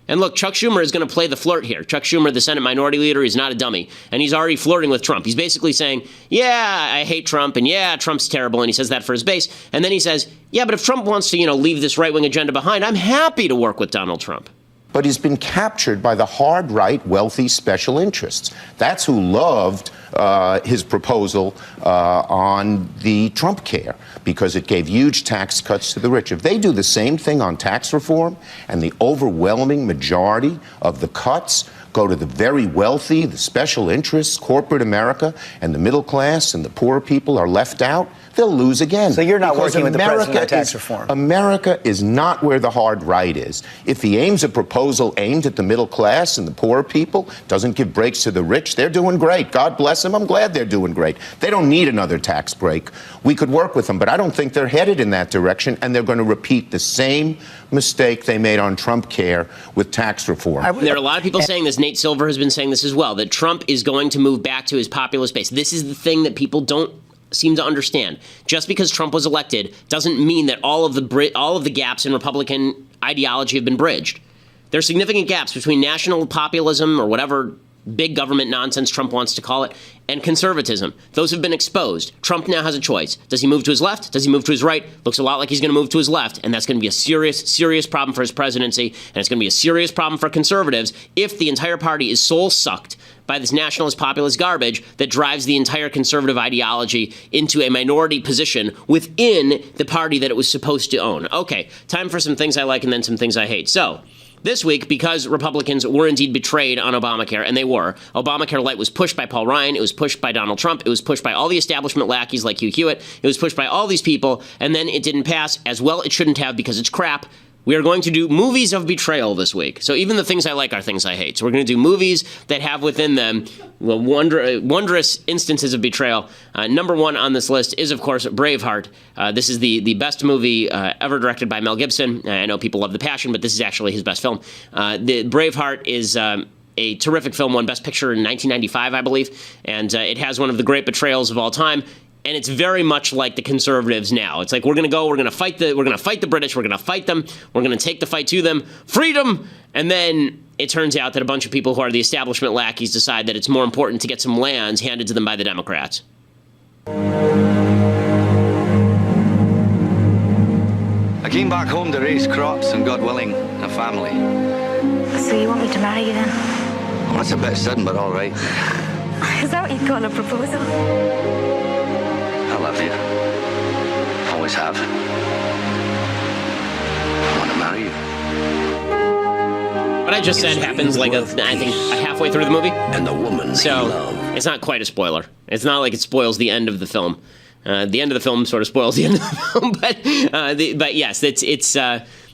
And look, Chuck Schumer is going to play the flirt here. Chuck Schumer, the Senate Minority Leader, is not a dummy. And he's already flirting with Trump. He's basically saying, yeah, I hate Trump, and yeah, Trump's terrible, and he says that for his base. And then he says, yeah, but if Trump wants to, leave this right-wing agenda behind, I'm happy to work with Donald Trump. But he's been captured by the hard right, wealthy special interests. That's who loved his proposal on the Trump care, because it gave huge tax cuts to the rich. If they do the same thing on tax reform, and the overwhelming majority of the cuts go to the very wealthy, the special interests, corporate America, and the middle class and the poor people are left out, they'll lose again. So you're not working with the president on tax reform? America is not where the hard right is. If he aims a proposal aimed at the middle class and the poor people, doesn't give breaks to the rich, they're doing great. God bless them. I'm glad they're doing great. They don't need another tax break. We could work with them, but I don't think they're headed in that direction, and they're going to repeat the same mistake they made on Trump care with tax reform. There are a lot of people saying this. Nate Silver has been saying this as well, that Trump is going to move back to his populist base. This is the thing that people don't seem to understand. Just because Trump was elected doesn't mean that all of the gaps in Republican ideology have been bridged. There are significant gaps between national populism, or whatever big government nonsense Trump wants to call it, and conservatism. Those have been exposed. Trump now has a choice. Does he move to his left? Does he move to his right? Looks a lot like he's going to move to his left, and that's going to be a serious, serious problem for his presidency, and it's going to be a serious problem for conservatives if the entire party is soul-sucked by this nationalist populist garbage that drives the entire conservative ideology into a minority position within the party that it was supposed to own. Okay, time for some things I like and then some things I hate. So, this week, because Republicans were indeed betrayed on Obamacare, and they were, Obamacare Light was pushed by Paul Ryan, it was pushed by Donald Trump, it was pushed by all the establishment lackeys like Hugh Hewitt, it was pushed by all these people, and then it didn't pass. As well, it shouldn't have, because it's crap. We are going to do movies of betrayal this week. So even the things I like are things I hate. So we're going to do movies that have within them wondrous instances of betrayal. Number one on this list is, of course, Braveheart. This is the best movie ever directed by Mel Gibson. I know people love The Passion, but this is actually his best film. The Braveheart is a terrific film, won Best Picture in 1995, I believe, and it has one of the great betrayals of all time. And it's very much like the conservatives now. It's like, we're going to fight the British, we're going to fight them, we're going to take the fight to them, freedom! And then it turns out that a bunch of people who are the establishment lackeys decide that it's more important to get some lands handed to them by the Democrats. I came back home to raise crops and, God willing, a family. So you want me to marry you then? Well, that's a bit sudden, but all right. Is that what you call a proposal? I love you. Always have. I want to marry you. What I just said happens I think halfway through the movie. And the woman so it's not quite a spoiler. It's not like it spoils the end of the film. The end of the film sort of spoils the end of the film, but yes, it's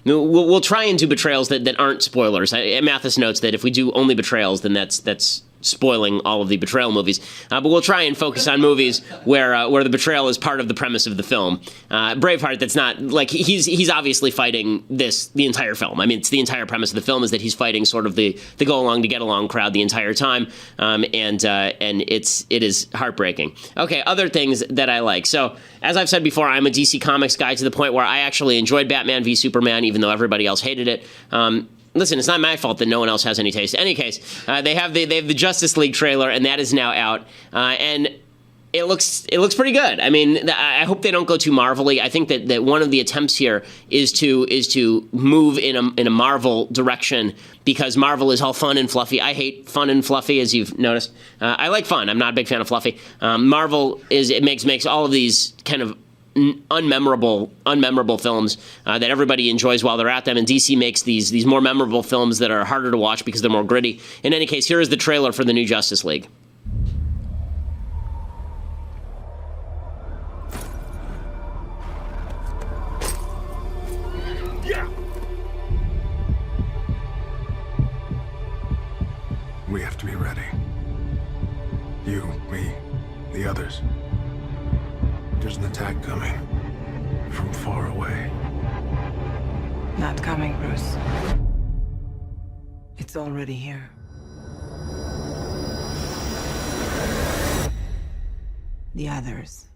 we'll try and do betrayals that aren't spoilers. Mathis notes that if we do only betrayals, then that's spoiling all of the betrayal movies. But we'll try and focus on movies where the betrayal is part of the premise of the film. Braveheart, that's not like he's obviously fighting this the entire film. I mean, it's the entire premise of the film is that he's fighting sort of the go along to get along crowd the entire time, and it is heartbreaking. Okay, other things that I like. So as I've said before, I'm a DC Comics guy to the point where I actually enjoyed Batman v Superman, even though everybody else hated it. Listen, it's not my fault that no one else has any taste. In any case, they have the Justice League trailer, and that is now out, and it looks pretty good. I mean, I hope they don't go too Marvel-y. I think that one of the attempts here is to move in a Marvel direction, because Marvel is all fun and fluffy. I hate fun and fluffy, as you've noticed. I like fun. I'm not a big fan of fluffy. Marvel makes all of these kind of unmemorable films that everybody enjoys while they're at them, and DC makes these more memorable films that are harder to watch because they're more gritty. In any case, here is the trailer for the new Justice League. Yeah. We have to be ready. You, me, the others. There's an attack coming from far away. Not coming, Bruce. It's already here. The others.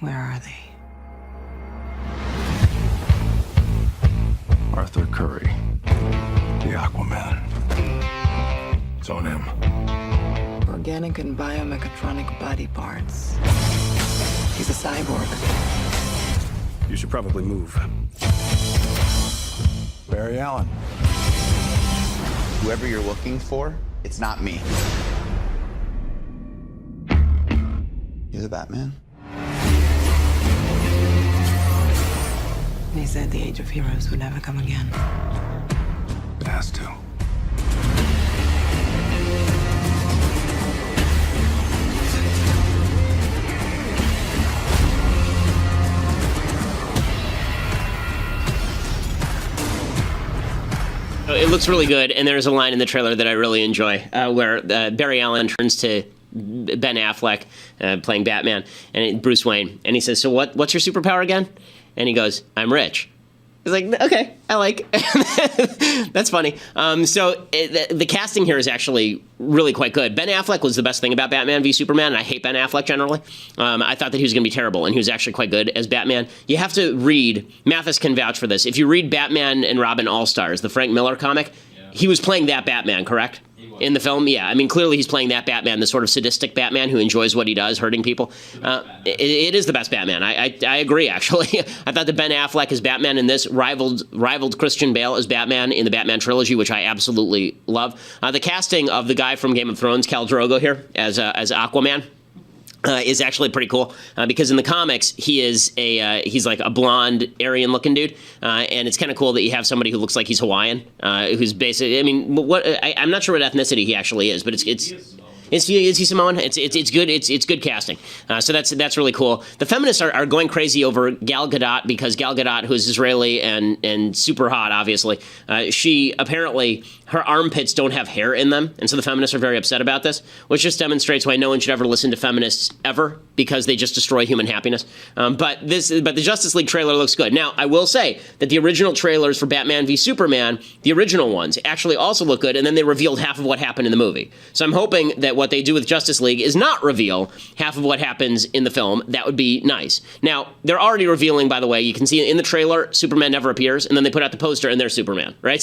Where are they? Arthur Curry, the Aquaman. It's on him. Organic and biomechatronic body parts. He's a cyborg. You should probably move. Barry Allen. Whoever you're looking for, it's not me. You're the Batman? They said the age of heroes would never come again. It has to. It looks really good, and there's a line in the trailer that I really enjoy, where Barry Allen turns to Ben Affleck, playing Batman, and Bruce Wayne, and he says, "So what's your superpower again?" And he goes, "I'm rich." He's like, "Okay, I like." That's funny. So the casting here is actually really quite good. Ben Affleck was the best thing about Batman v Superman, and I hate Ben Affleck generally. I thought that he was going to be terrible, and he was actually quite good as Batman. You have to read, Mathis can vouch for this, if you read Batman and Robin All-Stars, the Frank Miller comic, he was playing that Batman, correct? In the film, yeah. I mean, clearly he's playing that Batman, the sort of sadistic Batman who enjoys what he does, hurting people. It is the best Batman. I agree, actually. I thought that Ben Affleck as Batman in this rivaled Christian Bale as Batman in the Batman trilogy, which I absolutely love. The casting of the guy from Game of Thrones, Khal Drogo here, as Aquaman, is actually pretty cool, because in the comics he's like a blonde Aryan-looking dude, and it's kind of cool that you have somebody who looks like he's Hawaiian, who's basically, I mean, I'm not sure what ethnicity he actually is, but is he Samoan? It's good. It's good casting. So that's really cool. The feminists are going crazy over Gal Gadot, because Gal Gadot, who is Israeli and super hot, obviously, she apparently, her armpits don't have hair in them, and so the feminists are very upset about this, which just demonstrates why no one should ever listen to feminists ever, because they just destroy human happiness. But the Justice League trailer looks good. Now, I will say that the original trailers for Batman v Superman, the original ones, actually also look good, and then they revealed half of what happened in the movie. So I'm hoping that what they do with Justice League is not reveal half of what happens in the film. That would be nice. Now, they're already revealing, by the way, you can see in the trailer, Superman never appears, and then they put out the poster and there's Superman, right?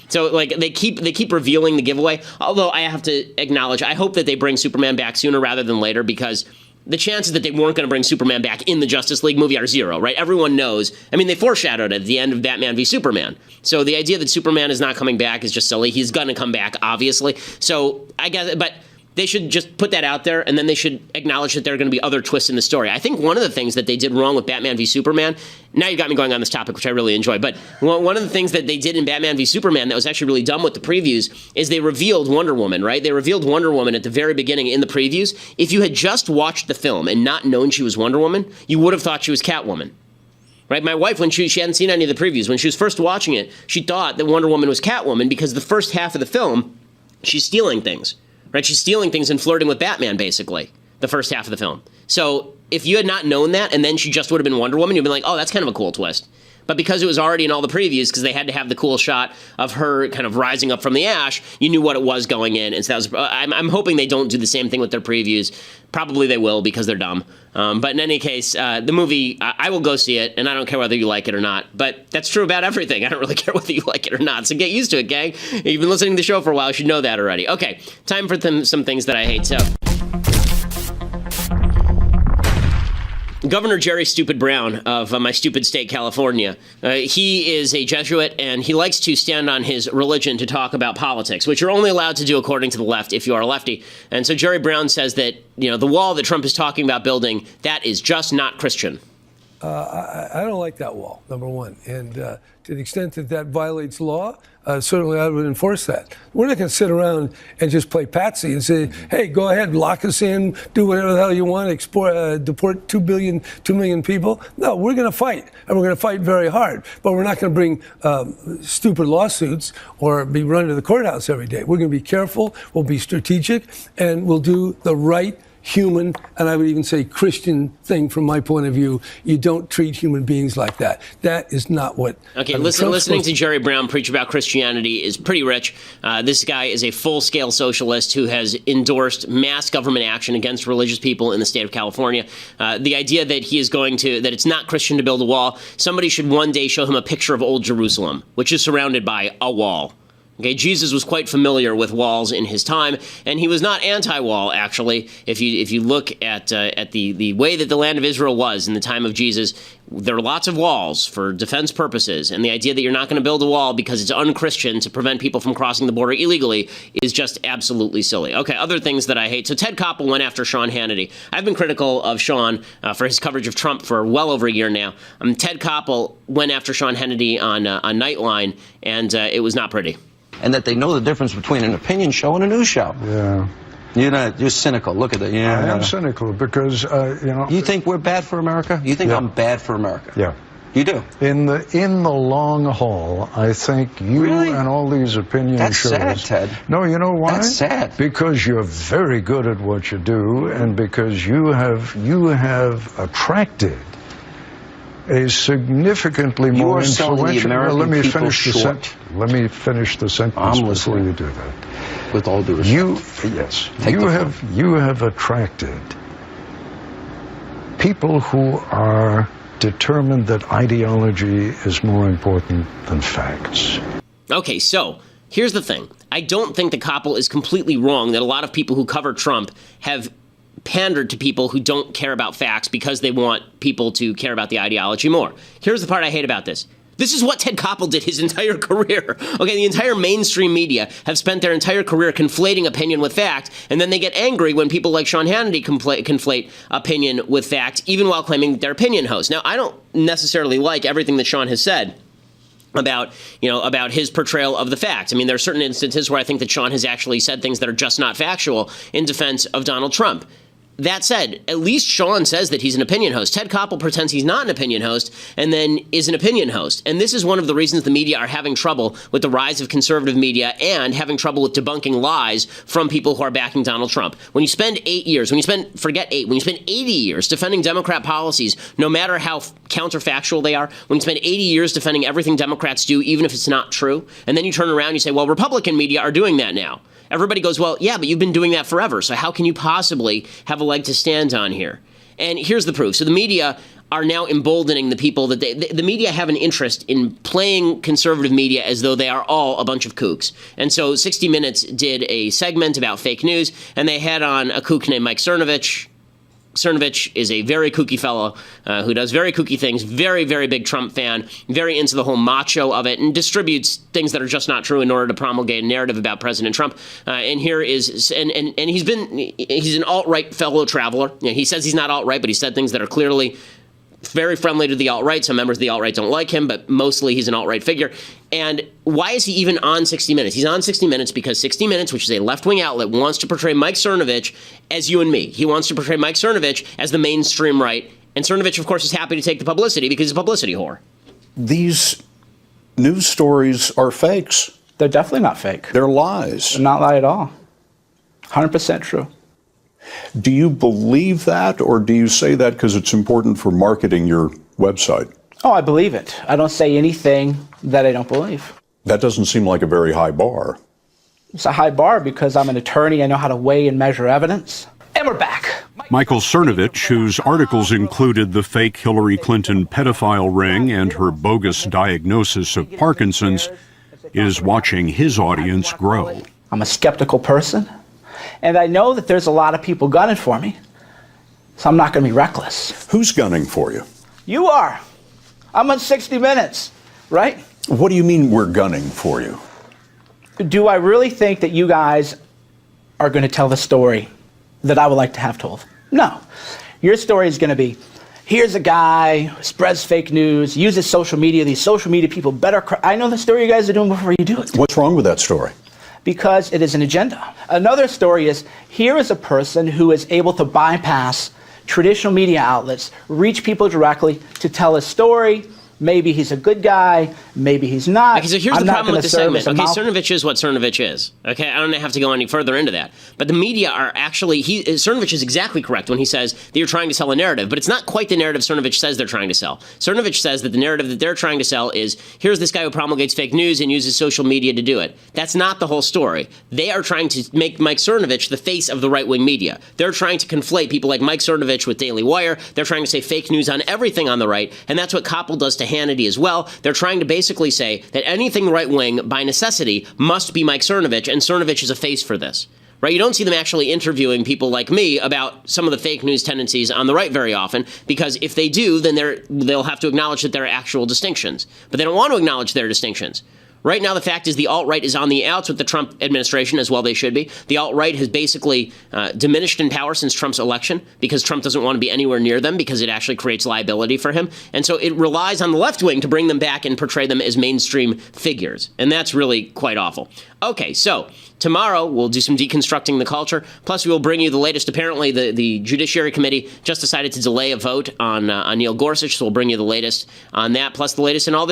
So like they keep revealing the giveaway. Although I have to acknowledge, I hope that they bring Superman back sooner rather than later, because the chances that they weren't going to bring Superman back in the Justice League movie are zero, right? Everyone knows. I mean, they foreshadowed it at the end of Batman v Superman. So the idea that Superman is not coming back is just silly. He's going to come back, obviously. So I guess, but they should just put that out there, and then they should acknowledge that there are going to be other twists in the story. I think one of the things that they did wrong with Batman v Superman, now you've got me going on this topic, which I really enjoy, but one of the things that they did in Batman v Superman that was actually really dumb with the previews is they revealed Wonder Woman, right? They revealed Wonder Woman at the very beginning in the previews. If you had just watched the film and not known she was Wonder Woman, you would have thought she was Catwoman. Right? My wife, when she hadn't seen any of the previews, when she was first watching it, she thought that Wonder Woman was Catwoman, because the first half of the film She's stealing things, right? She's stealing things and flirting with Batman, basically, the first half of the film. So if you had not known that and then she just would have been Wonder Woman, you'd been like, oh, that's kind of a cool twist. But because it was already in all the previews, because they had to have the cool shot of her kind of rising up from the ash, you knew what it was going in. And so that was, I'm hoping they don't do the same thing with their previews. Probably they will because they're dumb. But in any case, the movie, I will go see it, and I don't care whether you like it or not. But that's true about everything. I don't really care whether you like it or not. So get used to it, gang. If you've been listening to the show for a while, you should know that already. Okay, time for some things that I hate. So, Governor Jerry Stupid Brown of my stupid state, California, he is a Jesuit, and he likes to stand on his religion to talk about politics, which you're only allowed to do according to the left if you are a lefty. And so Jerry Brown says that, the wall that Trump is talking about building, that is just not Christian. I don't like that wall, number one. And to the extent that that violates law, certainly I would enforce that. We're not going to sit around and just play patsy and say, hey, go ahead, lock us in, do whatever the hell you want, deport 2 million people. No, we're going to fight, and we're going to fight very hard. But we're not going to bring stupid lawsuits or be run to the courthouse every day. We're going to be careful, we'll be strategic, and we'll do the right human, and I would even say Christian thing from my point of view. You don't treat human beings like that. That is not what... Okay, listening to Jerry Brown preach about Christianity is pretty rich. This guy is a full-scale socialist who has endorsed mass government action against religious people in the state of California. The idea that that it's not Christian to build a wall, somebody should one day show him a picture of Old Jerusalem, which is surrounded by a wall. Okay, Jesus was quite familiar with walls in his time, and he was not anti-wall, actually. If you look at the way that the land of Israel was in the time of Jesus, there were lots of walls for defense purposes, and the idea that you're not going to build a wall because it's unchristian to prevent people from crossing the border illegally is just absolutely silly. Okay, other things that I hate. So Ted Koppel went after Sean Hannity. I've been critical of Sean for his coverage of Trump for well over a year now. Ted Koppel went after Sean Hannity on Nightline, and it was not pretty. And that they know the difference between an opinion show and a news show. Yeah. You're cynical. Look at that. Yeah. I am cynical because, You think we're bad for America? You think I'm bad for America? Yeah. You do? In the long haul, I think you and all these opinion shows... That's sad, Ted. No, you know why? That's sad. Because you're very good at what you do, and because you have attracted a significantly more influential... Let me finish the sentence before you do that. With all due respect. You have attracted people who are determined that ideology is more important than facts. Okay, so here's the thing. I don't think that Koppel is completely wrong that a lot of people who cover Trump have pandered to people who don't care about facts because they want people to care about the ideology more. Here's the part I hate about this. This is what Ted Koppel did his entire career. Okay, the entire mainstream media have spent their entire career conflating opinion with fact, and then they get angry when people like Sean Hannity conflate opinion with fact, even while claiming they're opinion hosts. Now, I don't necessarily like everything that Sean has said about his portrayal of the facts. I mean, there are certain instances where I think that Sean has actually said things that are just not factual in defense of Donald Trump. That said, at least Sean says that he's an opinion host. Ted Koppel pretends he's not an opinion host and then is an opinion host. And this is one of the reasons the media are having trouble with the rise of conservative media and having trouble with debunking lies from people who are backing Donald Trump. When you spend 8 years, when you spend 80 years defending Democrat policies, no matter how counterfactual they are, when you spend 80 years defending everything Democrats do, even if it's not true, and then you turn around and you say, well, Republican media are doing that now. Everybody goes, well, yeah, but you've been doing that forever, so how can you possibly have a leg to stand on here? And here's the proof. So the media are now emboldening the people that the media have an interest in playing conservative media as though they are all a bunch of kooks. And so 60 Minutes did a segment about fake news, and they had on a kook named Mike Cernovich. Cernovich is a very kooky fellow who does very kooky things, very, very big Trump fan, very into the whole macho of it, and distributes things that are just not true in order to promulgate a narrative about President Trump. And here is, and he's an alt-right fellow traveler. You know, he says he's not alt-right, but he said things that are clearly very friendly to the alt-right. Some members of the alt-right don't like him, but mostly he's an alt-right figure. And why is he even on 60 Minutes? He's on 60 Minutes because 60 Minutes, which is a left-wing outlet, wants to portray Mike Cernovich as you and me. He wants to portray Mike Cernovich as the mainstream right. And Cernovich, of course, is happy to take the publicity because he's a publicity whore. These news stories are fakes. They're definitely not fake. They're lies. They're not lie at all. 100% true. Do you believe that, or do you say that because it's important for marketing your website? Oh, I believe it. I don't say anything that I don't believe. That doesn't seem like a very high bar. It's a high bar because I'm an attorney. I know how to weigh and measure evidence. And we're back. Michael Cernovich, whose articles included the fake Hillary Clinton pedophile ring and her bogus diagnosis of Parkinson's, is watching his audience grow. I'm a skeptical person, and I know that there's a lot of people gunning for me, so I'm not going to be reckless. Who's gunning for you? You are. I'm on 60 Minutes, right? What do you mean we're gunning for you? Do I really think that you guys are going to tell the story that I would like to have told? No. Your story is going to be, here's a guy who spreads fake news, uses social media. These social media people better... I know the story you guys are doing before you do it. What's wrong with that story? Because it is an agenda. Another story is, here is a person who is able to bypass traditional media outlets, reach people directly to tell a story. Maybe he's a good guy, maybe he's not. Okay, so here's the problem with the segment. Okay, Cernovich is what Cernovich is. Okay, I don't have to go any further into that. But the media are actually, Cernovich is exactly correct when he says that you're trying to sell a narrative, but it's not quite the narrative Cernovich says they're trying to sell. Cernovich says that the narrative that they're trying to sell is, here's this guy who promulgates fake news and uses social media to do it. That's not the whole story. They are trying to make Mike Cernovich the face of the right-wing media. They're trying to conflate people like Mike Cernovich with Daily Wire. They're trying to say fake news on everything on the right, and that's what Koppel does to Hannity as well. They're trying to basically say that anything right-wing, by necessity, must be Mike Cernovich, and Cernovich is a face for this. Right? You don't see them actually interviewing people like me about some of the fake news tendencies on the right very often, because if they do, then they'll have to acknowledge that there are actual distinctions. But they don't want to acknowledge their distinctions. Right now, the fact is the alt-right is on the outs with the Trump administration, as well they should be. The alt-right has basically diminished in power since Trump's election because Trump doesn't want to be anywhere near them because it actually creates liability for him. And so it relies on the left wing to bring them back and portray them as mainstream figures. And that's really quite awful. Okay, so tomorrow we'll do some deconstructing the culture. Plus, we will bring you the latest. Apparently, the Judiciary Committee just decided to delay a vote on Neil Gorsuch, so we'll bring you the latest on that, plus the latest in all the news.